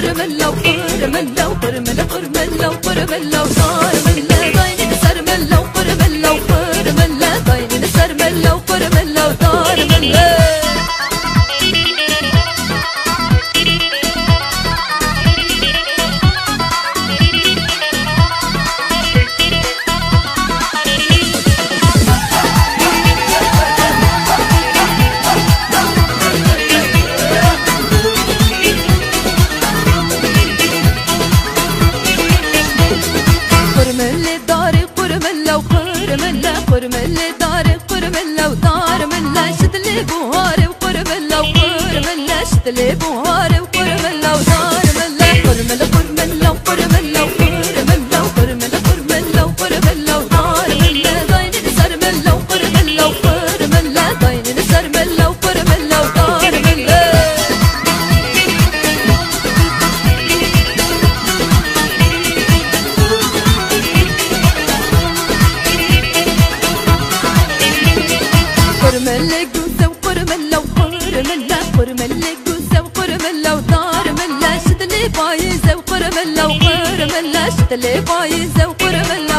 قرملة وقرملة وقرملة قرملة وقرملة وصارملة ضاينين سرملة وقرملة وقرملة ضاينين سرملة وقرملة وصارملة قرملة داري قرملة ودارملة شدلي بوهاري وقرملة وقرملة شدلي بوهاري وقرملة ودارملة قرملة قرملة وقرملة وقرملة وقرملة قرملة وقرملة ودارملة ضاينين سرملة وقرملة وقرملة ضاينين سرملة وقرملة ودارملة قرملة جوزة وقرملة وقرملة قرملة جوزة وقرملة ودارملة شدلي بايزة وقرملة وقرملة شدلي بايزة وقرملة